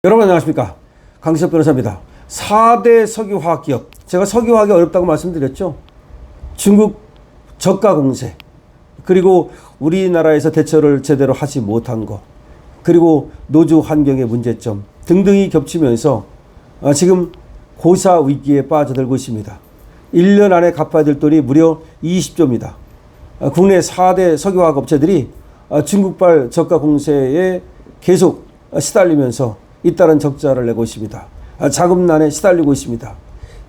여러분 안녕하십니까, 강시혁 변호사입니다. 4대 석유화학기업, 제가 석유화학이 어렵다고 말씀드렸죠. 중국 저가 공세, 그리고 우리나라에서 대처를 제대로 하지 못한 거, 그리고 노조 환경의 문제점 등등이 겹치면서 지금 고사 위기에 빠져들고 있습니다. 1년 안에 갚아야 될 돈이 무려 20조입니다. 국내 4대 석유화학 업체들이 중국발 저가 공세에 계속 시달리면서 잇따른 적자를 내고 있습니다. 자금난에 시달리고 있습니다.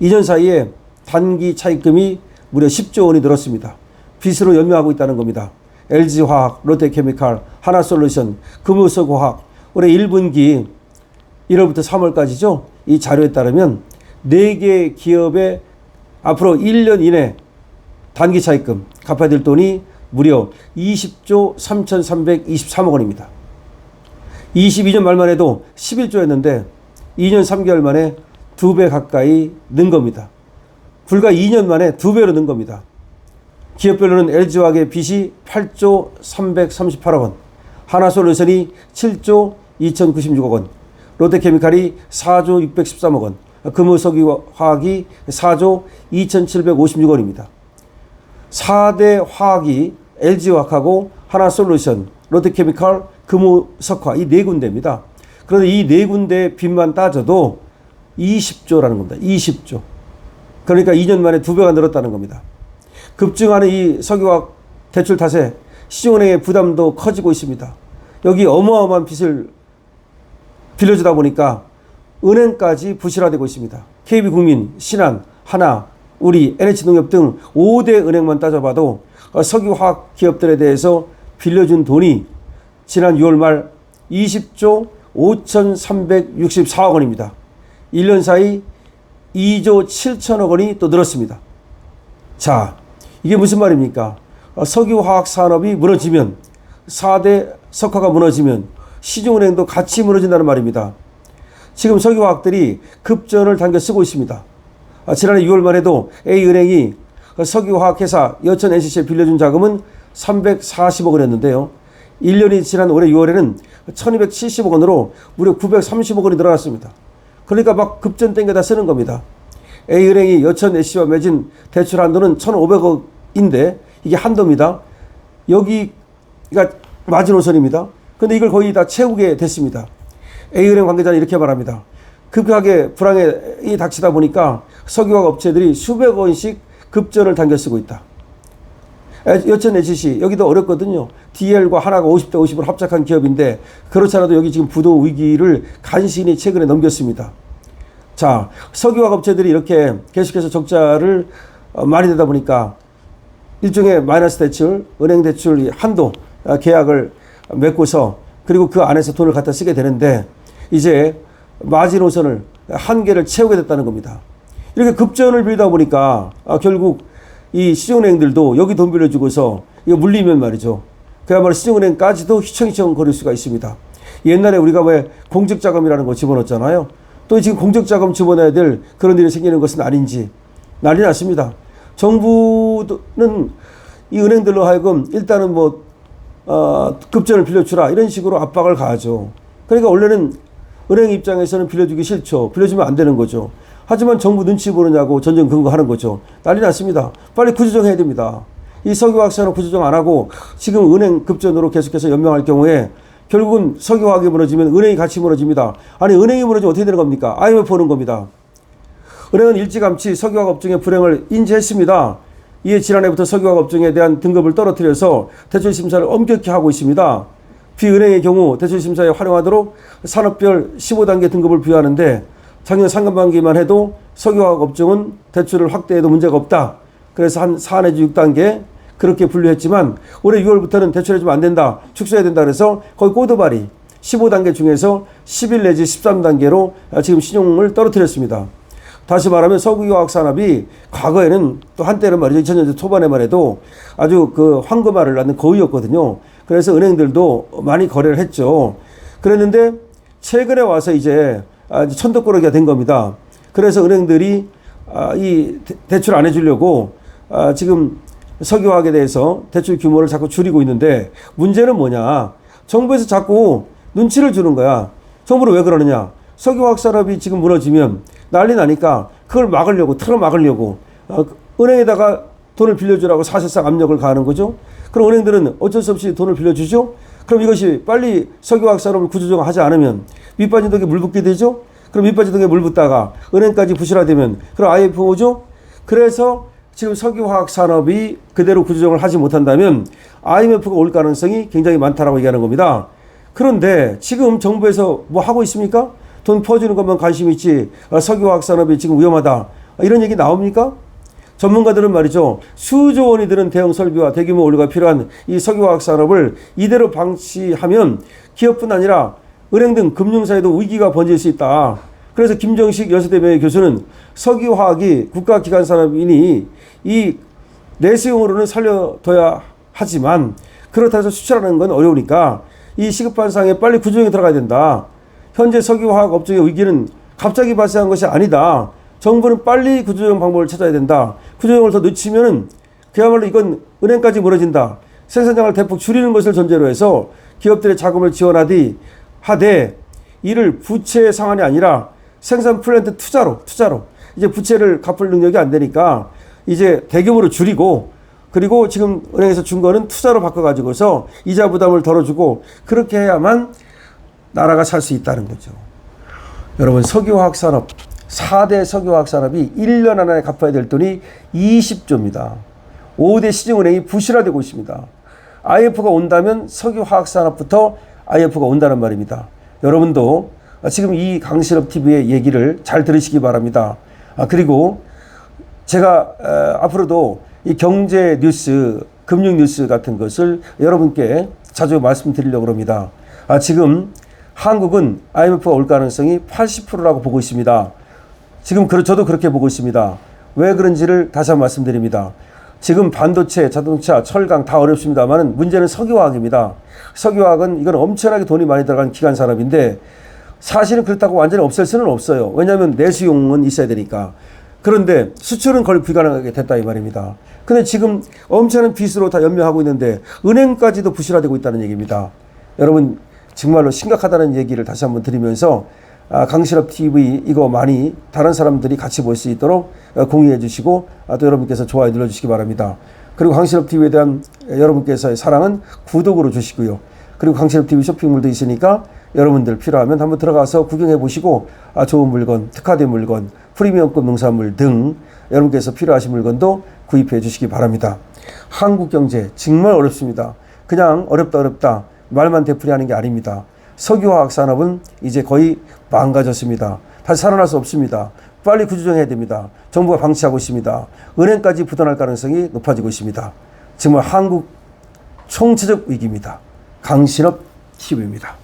2년 사이에 단기 차입금이 무려 10조 원이 늘었습니다. 빚으로 연명하고 있다는 겁니다. LG화학, 롯데케미칼, 하나솔루션, 금호석화학 올해 1분기 1월부터 3월까지죠. 이 자료에 따르면 4개 기업의 앞으로 1년 이내 단기 차입금 갚아야 될 돈이 무려 20조 3,323억 원입니다. 22년 말만 해도 11조였는데 2년 3개월 만에 2배 가까이 는 겁니다. 불과 2년 만에 2배로 는 겁니다. 기업별로는 LG화학의 빚이 8조 338억 원, 하나솔루션이 7조 2096억 원, 롯데케미칼이 4조 613억 원, 금호석유화학이 4조 2756억 원입니다. 4대 화학이 LG화학하고 하나솔루션, 롯데케미칼, 금호석화 이 네 군데입니다. 그런데 이 네 군데 빚만 따져도 20조라는 겁니다. 20조. 그러니까 2년 만에 2배가 늘었다는 겁니다. 급증하는 이 석유화학 대출 탓에 시중은행의 부담도 커지고 있습니다. 여기 어마어마한 빚을 빌려주다 보니까 은행까지 부실화되고 있습니다. KB국민, 신한, 하나, 우리, NH농협 등 5대 은행만 따져봐도 석유화학 기업들에 대해서 빌려준 돈이 지난 6월 말 20조 5,364억 원입니다. 1년 사이 2조 7천억 원이 또 늘었습니다. 자, 이게 무슨 말입니까? 석유화학 산업이 무너지면, 4대 석화가 무너지면 시중은행도 같이 무너진다는 말입니다. 지금 석유화학들이 급전을 당겨 쓰고 있습니다. 지난해 6월만 해도 A은행이 석유화학회사 여천 NCC에 빌려준 자금은 340억 원이었는데요. 1년이 지난 올해 6월에는 1270억 원으로 무려 930억 원이 늘어났습니다. 그러니까 막 급전 땡겨다 쓰는 겁니다. A은행이 여천 NCC와 맺은 대출 한도는 1,500억인데 이게 한도입니다. 여기가 마지노선입니다. 그런데 이걸 거의 다 채우게 됐습니다. A은행 관계자는 이렇게 말합니다. 급하게 불황이 닥치다 보니까 석유화학 업체들이 수백 원씩 급전을 당겨 쓰고 있다. 여천 NCC 여기도 어렵거든요. DL과 하나가 50대 50으로 합작한 기업인데 그렇지 않아도 여기 지금 부도 위기를 간신히 최근에 넘겼습니다. 자, 석유화학 업체들이 이렇게 계속해서 적자를 많이 내다 보니까 일종의 마이너스 대출, 은행 대출 한도 계약을 맺고서 그리고 그 안에서 돈을 갖다 쓰게 되는데 이제 마지노선을 한계를 채우게 됐다는 겁니다. 이렇게 급전을 빌리다 보니까 결국 이 시중은행들도 여기 돈 빌려주고서 이거 물리면 말이죠. 그야말로 시중은행까지도 휘청휘청 거릴 수가 있습니다. 옛날에 우리가 왜 공적자금이라는 거 집어넣었잖아요. 또 지금 공적자금 집어넣어야 될 그런 일이 생기는 것은 아닌지 난리 났습니다. 정부는 이 은행들로 하여금 일단은 급전을 빌려주라 이런 식으로 압박을 가하죠. 그러니까 원래는 은행 입장에서는 빌려주기 싫죠. 빌려주면 안 되는 거죠. 하지만 정부 눈치 보느냐고 전전 근거하는 거죠. 난리 났습니다. 빨리 구조정해야 됩니다. 이 석유화학 산업 구조정 안 하고 지금 은행 급전으로 계속해서 연명할 경우에 결국은 석유화학이 무너지면 은행이 같이 무너집니다. 아니 은행이 무너지면 어떻게 되는 겁니까? IMF 오는 겁니다. 은행은 일찌감치 석유화학 업종의 불행을 인지했습니다. 이에 지난해부터 석유화학 업종에 대한 등급을 떨어뜨려서 대출 심사를 엄격히 하고 있습니다. 비은행의 경우 대출 심사에 활용하도록 산업별 15단계 등급을 부여하는데 작년 상반기만 해도 석유화학 업종은 대출을 확대해도 문제가 없다. 그래서 한 4 내지 6단계 그렇게 분류했지만 올해 6월부터는 대출해주면 안 된다. 축소해야 된다. 그래서 거의 꼬드발이 15단계 중에서 11 내지 13단계로 지금 신용을 떨어뜨렸습니다. 다시 말하면 석유화학 산업이 과거에는 또 한때는 말이죠. 2000년대 초반에만 해도 아주 그 황금알을 낳는 거위였거든요. 그래서 은행들도 많이 거래를 했죠. 그랬는데 최근에 와서 이제 천덕꾸러기가 된 겁니다. 그래서 은행들이 이 대출 안 해주려고 지금 석유화학에 대해서 대출 규모를 자꾸 줄이고 있는데 문제는 뭐냐. 정부에서 자꾸 눈치를 주는 거야. 정부는 왜 그러느냐. 석유화학 산업이 지금 무너지면 난리 나니까 그걸 막으려고, 틀어막으려고 은행에다가 돈을 빌려주라고 사실상 압력을 가하는 거죠. 그럼 은행들은 어쩔 수 없이 돈을 빌려주죠. 그럼 이것이 빨리 석유화학 산업을 구조조정하지 않으면 밑빠진 독에 물 붓게 되죠. 그럼 밑빠진 독에 물 붓다가 은행까지 부실화되면 그럼 IMF 오죠. 그래서 지금 석유화학 산업이 그대로 구조조정을 하지 못한다면 IMF가 올 가능성이 굉장히 많다라고 얘기하는 겁니다. 그런데 지금 정부에서 뭐 하고 있습니까? 돈 퍼주는 것만 관심 있지 석유화학 산업이 지금 위험하다 이런 얘기 나옵니까? 전문가들은 말이죠. 수조 원이 드는 대형 설비와 대규모 원료가 필요한 이 석유화학 산업을 이대로 방치하면 기업뿐 아니라 은행 등 금융사에도 위기가 번질 수 있다. 그래서 김정식 여수대병의 교수는 석유화학이 국가기관 산업이니 이 내수용으로는 살려둬야 하지만 그렇다 해서 수출하는 건 어려우니까 이 시급한 상황에 빨리 구조조정에 들어가야 된다. 현재 석유화학 업종의 위기는 갑자기 발생한 것이 아니다. 정부는 빨리 구조조정 방법을 찾아야 된다. 구조조정을 더 늦추면 그야말로 이건 은행까지 무너진다. 생산량을 대폭 줄이는 것을 전제로 해서 기업들의 자금을 지원하되 이를 부채 상환이 아니라 생산 플랜트 투자로 이제 부채를 갚을 능력이 안 되니까 이제 대규모로 줄이고 그리고 지금 은행에서 준 거는 투자로 바꿔가지고서 이자 부담을 덜어주고 그렇게 해야만 나라가 살 수 있다는 거죠. 여러분 석유화학 산업 4대 석유화학 산업이 1년 안에 갚아야 될 돈이 20조입니다. 5대 시중은행이 부실화되고 있습니다. IMF가 온다면 석유화학 산업부터 IMF가 온다는 말입니다. 여러분도 지금 이 강신업 TV의 얘기를 잘 들으시기 바랍니다. 그리고 제가 앞으로도 이 경제 뉴스, 금융 뉴스 같은 것을 여러분께 자주 말씀드리려고 합니다. 지금 한국은 IMF가 올 가능성이 80%라고 보고 있습니다. 지금 저도 그렇게 보고 있습니다. 왜 그런지를 다시 한번 말씀드립니다. 지금 반도체, 자동차, 철강 다 어렵습니다만 문제는 석유화학입니다. 석유화학은 이건 엄청나게 돈이 많이 들어간 기간 산업인데 사실은 그렇다고 완전히 없앨 수는 없어요. 왜냐하면 내수용은 있어야 되니까. 그런데 수출은 거의 불가능하게 됐다 이 말입니다. 근데 지금 엄청난 빚으로 다 연명하고 있는데 은행까지도 부실화되고 있다는 얘기입니다. 여러분 정말로 심각하다는 얘기를 다시 한번 드리면서 강신업 TV 이거 많이 다른 사람들이 같이 볼 수 있도록 공유해 주시고 또 여러분께서 좋아요 눌러주시기 바랍니다. 그리고 강신업 TV에 대한 여러분께서의 사랑은 구독으로 주시고요. 그리고 강신업 TV 쇼핑몰도 있으니까 여러분들 필요하면 한번 들어가서 구경해 보시고 좋은 물건, 특화된 물건, 프리미엄급 농산물 등 여러분께서 필요하신 물건도 구입해 주시기 바랍니다. 한국 경제 정말 어렵습니다. 그냥 어렵다 말만 되풀이하는 게 아닙니다. 석유화학 산업은 이제 거의 망가졌습니다. 다시 살아날 수 없습니다. 빨리 구조조정해야 됩니다. 정부가 방치하고 있습니다. 은행까지 부도날 가능성이 높아지고 있습니다. 정말 한국 총체적 위기입니다. 강신업 TV입니다.